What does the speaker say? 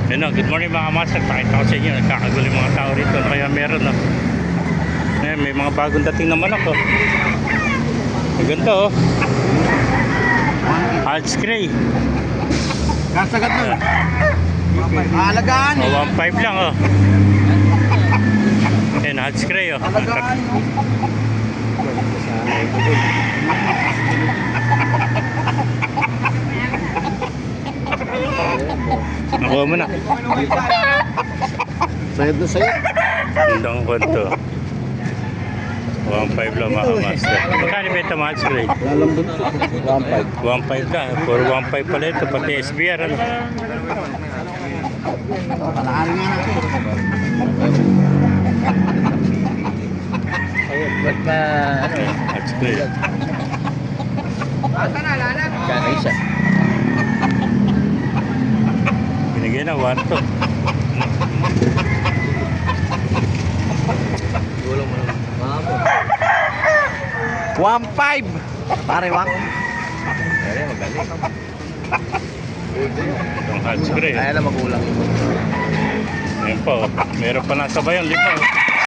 Yun o, good morning mga master. Pakita ko sa inyo, nagkakagulo yung mga tao rito. Ano kaya meron o? Ayan, may mga bagong dating na manok o. Maganda o. Hals Gray. Kasagat nun. Alagaan. O, 1.5 lang o. Ayan, Hals Gray o. Alagaan. Nakuha mo na. Sayad na sayad. Hindang kwento. 1.5 lang mga master. Magkano benta mga Hals Gray? Lalambot po. 1.5. 1.5 ka. Puro 1.5 pala ito. Pati SBR ano. Palaarin nga natin. Ayun, ba't pa, ano, Hals Gray. kano isa? Binigyan na 1 to. Gulong mo lang. Mapo. 1.5. Pare, wak. Kaya magaling. Itong Hals Gray. Kaya na magulang. Ayan po. Meron pa nasa bayan. 5.